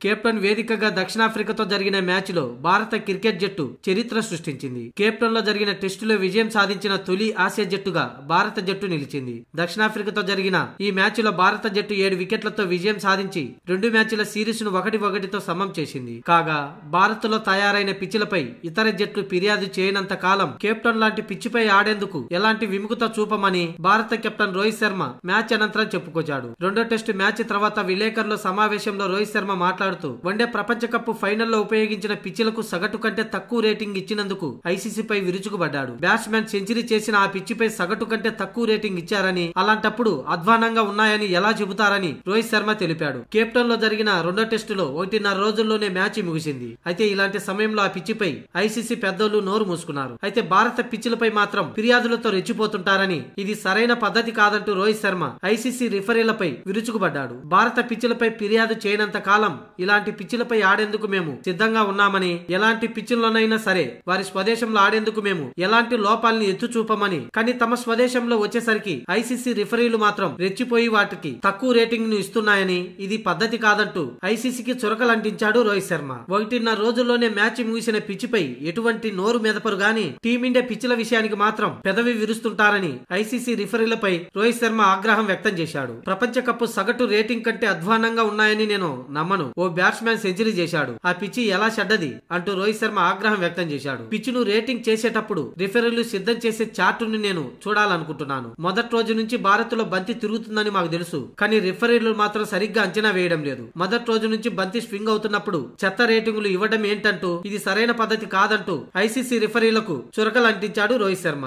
Cape Town వేదికగా దక్షిణాఫ్రికాతో జరిగిన match లో భారత క్రికెట్ జట్టు చరిత్ర సృష్టించింది. కేప్టౌన్ లో జరిగిన టెస్టులో విజయం సాధించిన తొలి ఆసియా జట్టుగా భారత జట్టు నిలిచింది. దక్షిణాఫ్రికాతో జరిగిన ఈ మ్యాచ్ లో భారత జట్టు 7 వికెట్లతో విజయం సాధించి 2 మ్యాచ్ల సిరీస్ ను 1-1తో సమం చేసింది. కాగా భారత్ లో తయారైన పిచ్చిలపై ఇతర జట్లు ఫిర్యాదు చేయనంత కాలం కేప్టౌన్ లాంటి పిచ్చిపై ఆడేందుకు ఎలాంటి విముఖత చూపమని భారత కెప్టెన్ రోహిత్ శర్మ మ్యాచ్ అనంతరం చెప్పుకొచ్చాడు. రెండో టెస్టు మ్యాచ్ తర్వాత విలేకరుల సమావేశంలో రోహిత్ శర్మ మాట్లాడుతూ వన్డే ప్రపంచ కప్ ఫైనల్లో ఉపయోగించిన పిచ్చిలకు సగటు కంటే తక్కువ రేటింగ్ ఇచ్చినందుకు ఐసీసీపై విరుచుకుపడ్డాడు. బ్యాట్స్మెన్ సెంచరీ చేసిన ఆ పిచ్చిపై సగటు కంటే తక్కువ రేటింగ్ ఇచ్చారని, అలాంటప్పుడు అధ్వానంగా ఉన్నాయని ఎలా చెబుతారని రోహిత్ శర్మ తెలిపాడు. కేప్టౌన్ లో జరిగిన రెండో టెస్టులో 1.5 రోజుల్లోనే మ్యాచ్ ముగిసింది. అయితే ఇలాంటి సమయంలో ఆ పిచ్చిపై ఐసీసీ పెద్దోళ్లు నోరు మూసుకున్నారు. అయితే భారత పిచ్చిలపై మాత్రం ఫిర్యాదులతో రెచ్చిపోతుంటారని, ఇది సరైన పద్ధతి కాదంటూ రోహిత్ శర్మ ఐసీసీ రిఫరీలపై విరుచుకుపడ్డాడు. భారత పిచ్చిలపై ఫిర్యాదు చేయనంత కాలం ఇలాంటి పిచ్చిలపై ఆడేందుకు మేము సిద్ధంగా ఉన్నామని, ఎలాంటి పిచ్చిల్లోనైనా సరే వారి స్వదేశంలో ఆడేందుకు మేము ఎలాంటి లోపాలని ఎత్తు చూపమని, కానీ తమ స్వదేశంలో వచ్చేసరికి ఐసీసీ రిఫరీలు మాత్రం రెచ్చిపోయి వాటికి తక్కువ రేటింగ్ ను ఇస్తున్నాయని, ఇది పద్ధతి కాదంటూ ఐసీసీకి చురకలంటించాడు రోహిత్ శర్మ. 1.5 రోజుల్లోనే మ్యాచ్ ముగిసిన పిచ్చిపై ఎటువంటి నోరు మెదపరు గాని టీమిండియా పిచ్చిల విషయానికి మాత్రం పెదవి విరుస్తుంటారని ఐసీసీ రిఫరీలపై రోహిత్ శర్మ ఆగ్రహం వ్యక్తం చేశాడు. ప్రపంచ కప్ సగటు రేటింగ్ కంటే అధ్వానంగా ఉన్నాయని నేను నమ్మను. ఓ బ్యాట్స్మెన్ సెంచరీ చేశాడు, ఆ పిచ్చి ఎలా చెడ్డది అంటూ రోహిత్ శర్మ ఆగ్రహం వ్యక్తం చేశాడు. పిచ్చును రేటింగ్ చేసేటప్పుడు రిఫరీలు సిద్ధం చేసే చార్టును నేను చూడాలనుకుంటున్నాను. మొదటి రోజు నుంచి భారత్ లో బంతి తిరుగుతుందని మాకు తెలుసు, కానీ రిఫరీలు మాత్రం సరిగ్గా అంచనా వేయడం లేదు. మొదటి రోజు నుంచి బంతి స్వింగ్ అవుతున్నప్పుడు చెత్త రేటింగులు ఇవ్వడం ఏంటంటూ, ఇది సరైన పద్ధతి కాదంటూ ఐసీసీ రిఫరీలకు చురకలు అంటించాడు రోహిత్ శర్మ.